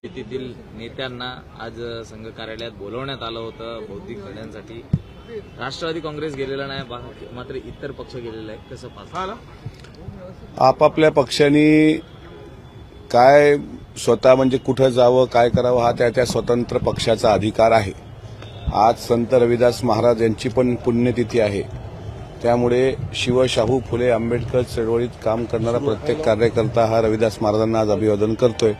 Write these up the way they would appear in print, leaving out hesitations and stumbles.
तेथील नेत्यांना आज संघ कार्यालयात बोलवण्यात आलं होतं बौद्धिक लढ्यांसाठी. राष्ट्रवादी काँग्रेस गेलेला नाही, मात्र इतर पक्ष गेलेला आहे. कसं पाहता? आपापल्या पक्षांनी काय स्वतः म्हणजे कुठं जावं काय करावं हा त्या स्वतंत्र पक्षाचा अधिकार आहे. आज संत रविदास महाराज यांची पण पुण्यतिथी आहे. त्यामुळे शिवशाहू फुले आंबेडकर चळवळीत काम करणारा प्रत्येक कार्यकर्ता हा रविदास महाराजांना आज अभिवादन करतोय.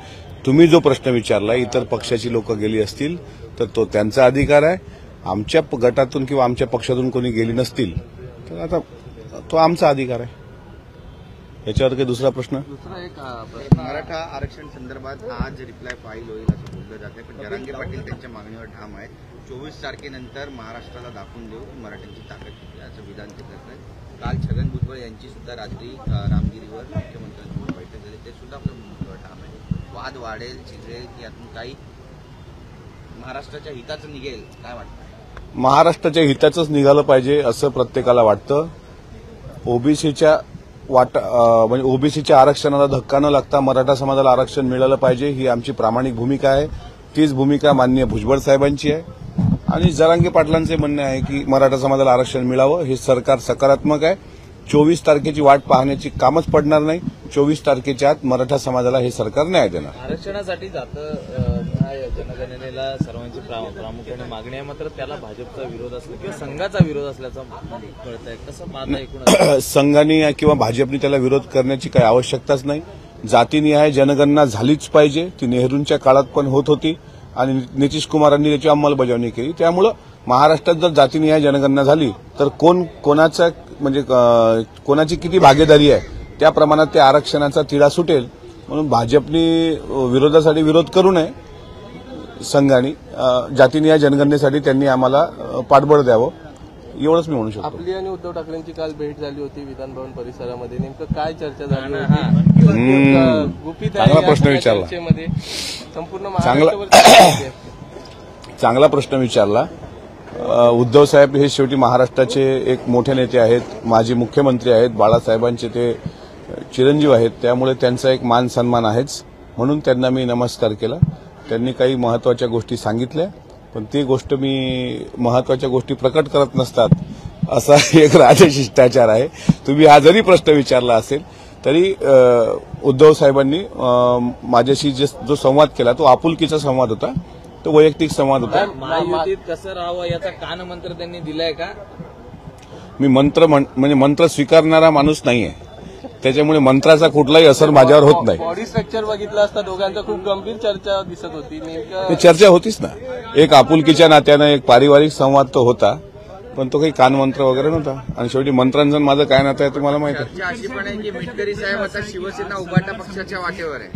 तुम्ही जो प्रश्न विचारला इतर पक्षाची लोक गेली असतील तर तो त्यांचा अधिकार आहे. आमच्या गटातून किंवा आमच्या पक्षातून कोणी गेली नसतील तर आता तो आमचा अधिकार आहे. याच्यावर काही दुसरा प्रश्न? मराठा आरक्षण संदर्भात आज रिप्लाय फाईल होईल असं बोललं जाते, पण जरांगे पाटील त्यांच्या मागणीवर ठाम आहेत. 24 तारखेनंतर महाराष्ट्राला दाखवून देऊ की मराठ्यांची ताकद किती असं विधान ते करत आहेत. काल छगन भुजबळ यांची सुद्धा रात्री रामगिरीवर मुख्यमंत्र्यांसोबत बैठक झाली, ते सुद्धा आपल्या मागणीवर ठाम आहे. वाद वाढेल चिघळेल की यातून काही महाराष्ट्राच्या हिताचं निघेल, काय वाटतं? महाराष्ट्राच्या हिताचंच निघालं पाहिजे असं प्रत्येकाला वाटतं. ओबीसीच्या म्हणजे ओबीसीच्या आरक्षणाला धक्का न लागता मराठा समाजाला आरक्षण मिळालं पाहिजे ही आमची प्रामाणिक भूमिका आहे. तीच भूमिका माननीय भुजबळ साहेबांची आहे. आणि जरांगे पाटलांचे म्हणणे आहे की मराठा समाजाला आरक्षण मिळावं. हे सरकार सकारात्मक आहे. 24 तारखेची वाट पाहण्याची कामच पडणार नाही. 24 तारखेच्या आत मराठा समाजाला हे सरकार न्याय देणार. आरक्षणासाठी जनगणनेला सर्वांची प्रामुख्याने मागणी आहे, मात्र त्याला भाजपचा विरोध असला किंवा संघाचा विरोध असल्याचं कळत आहे. कसं पाहता एकूण? संघाने किंवा भाजपने त्याला विरोध करण्याची काही आवश्यकताच नाही. जातीनिहाय जनगणना झालीच पाहिजे. ती नेहरूंच्या काळात पण होत होती आणि नितीश कुमारांनी त्याची अंमलबजावणी केली. त्यामुळे महाराष्ट्रात जर जातीनिहाय जनगणना झाली तर कोणाचा म्हणजे कोणाची किती भागीदारी आहे त्या प्रमाणात त्या आरक्षणाचा तिढा सुटेल. म्हणून भाजपने विरोधासाठी विरोध करू नये. संघाने जातीनिहाय जनगणनेसाठी त्यांनी आम्हाला पाठबळ द्यावं एवढंच मी म्हणू शकतो. आपली आणि उद्धव ठाकरेंची काल भेट झाली होती विधानभवन परिसरामध्ये. नेमकं काय चर्चा झाली होती? गुपित चांगला प्रश्न विचारला. संपूर्ण चांगला प्रश्न विचारला. उद्धव साहेब हे शेवटी महाराष्ट्राचे एक मोठे नेते आहेत, माजी मुख्यमंत्री आहेत, बाळासाहेबांचे ते चिरंजीव आहेत. त्यामुळे त्यांचा एक मान सन्मान आहेच. म्हणून त्यांना मी नमस्कार केला. त्यांनी काही महत्वाच्या गोष्टी सांगितल्या, पण ती गोष्ट मी महत्वाच्या गोष्टी प्रकट करत नसतात असा एक राजशिष्टाचार आहे. तुम्ही हा जरी प्रश्न विचारला असेल तरी उद्धव साहेबांनी माझ्याशी जो संवाद केला तो आपुलकीचा संवाद होता, तो वैयक्तिक संवाद होता. महायुतीत कसं राहावं याचा कानमंत्र त्यांनी दिलाय का? मी म्हणजे मंत्र स्वीकारणारा माणूस नाहीये. त्याच्यामुळे मंत्राचा कुठलाही असर माझ्यावर होत नाही. बॉडी स्ट्रक्चर बघितलं असता दोघांचा खूप गंभीर चर्चा दिसत होती. ते चर्चा होतीच ना. एक आपुलकीच्या नात्यानं एक पारिवारिक संवाद तो होता, पण तो काही कानमंत्र वगैरे नव्हता. आणि शेवटी मंत्रांचं माझं काय नातं आहे तुम्हाला माहिती आहे. अशी पण आहे की मिटकरी साहेब आता शिवसेना उभाटा पक्षाच्या वाटेवर आहे.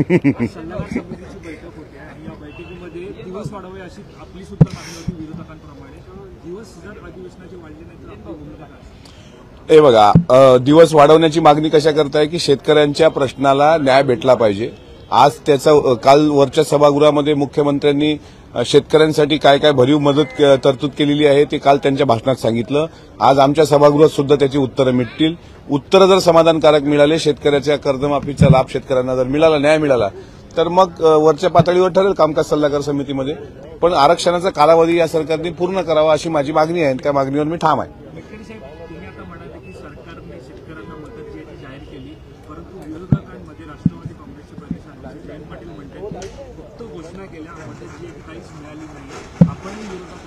दिवस वाढावे अशी आपली सुद्धा मागणी होती विरोधकांप्रमाणे. दिवस जर अधिवेशनाचे वाढले नाही तर आपली भूमिका काय? हे बघा, दिवस वाढवण्याची मागणी कशा करताय की शेतकऱ्यांच्या प्रश्नाला न्याय भेटला पाहिजे. आज त्याचा काल वरच्या सभागृहामध्ये मुख्यमंत्र्यांनी शेतकऱ्यांसाठी काय काय भरीव मदत तरतूद केलेली आहे ते काल त्यांच्या भाषणात सांगितलं. आज आमच्या सभागृहात सुद्धा त्याची उत्तरं मिळतील. उत्तरं जर समाधानकारक मिळाले, शेतकऱ्याच्या कर्जमाफीचा लाभ शेतकऱ्यांना जर मिळाला, न्याय मिळाला, तर मग वरच्या पातळीवर ठरेल कामकाज सल्लागार समितीमध्ये. पण आरक्षणाचा कालावधी या सरकारने पूर्ण करावा अशी माझी मागणी आहे. त्या मागणीवर मी ठाम आहे. मिटकरी साहेब, तुम्ही आता म्हणाले की सरकारने शेतकऱ्यांना मदत जी आहे ती जाहीर केली, परंतु विरोधकांमध्ये राष्ट्रवादी काँग्रेसचे प्रदेश अध्यक्ष जयंत पाटील म्हणतात की फक्त घोषणा केल्या, मदत जी आहे काहीच मिळाली नाही. आपणही विरोधात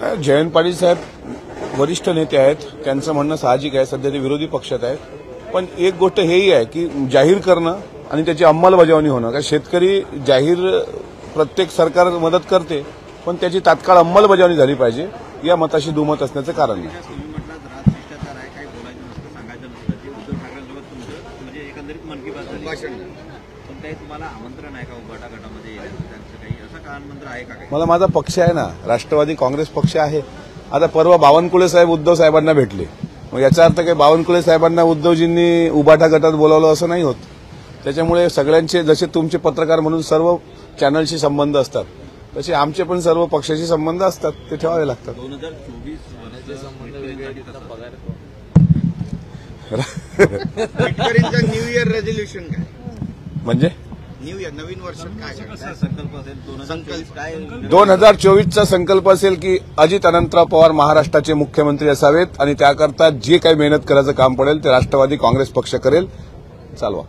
काय? जयंत पाटील साहेब वरिष्ठ नेते आहेत. त्यांचं म्हणणं साहजिक आहे. सध्या ते विरोधी पक्षात आहेत. पण एक गोष्ट हेही आहे की जाहीर करणं आणि त्याची अंमलबजावणी होणं. कारण शेतकरी जाहीर प्रत्येक सरकार मदत करते, पण त्याची तात्काळ अंमलबजावणी झाली पाहिजे. या मताशी दुमत असण्याचं कारण नाही. भ्रष्टाचार आहे, काही बोलायचं नसतं, सांगायचं नसतं. ते उद्धव ठाकरेंसोबत तुमचं म्हणजे एकंदरीत मन की बात झाली, पण काही तुम्हाला आमंत्रण आहे का उभाटा गटामध्ये येण्याचं? त्यांचं काही असं कानमंत्र आहे का? मला माझा पक्ष आहे ना, राष्ट्रवादी काँग्रेस पक्ष आहे. आता परवा बावनकुळे साहेब उद्धव साहेबांना भेटले. मग याचा अर्थ काही बावनकुळे साहेबांना उद्धवजींनी उभाटा गटात बोलावलं असं नाही होत. त्याच्यामुळे सगळ्यांचे जसे तुमचे पत्रकार म्हणून सर्व चॅनलशी संबंध असतात, तसे आमचे पण सर्व पक्षाशी संबंध असतात. ते ठेवावे लागतात. 2024 संबंध वेगळे पगार मिटकरींचं न्यू इयर रेझोल्युशन काय? म्हणजे नवीन वर्षात काय संकल्प असेल? संकल्प काय 2024चा संकल्प असेल की अजित अनंतराव पवार महाराष्ट्राचे मुख्यमंत्री असावेत आणि त्याकरता जे काही मेहनत करायचं काम पडेल ते राष्ट्रवादी काँग्रेस पक्ष करेल. चालवा.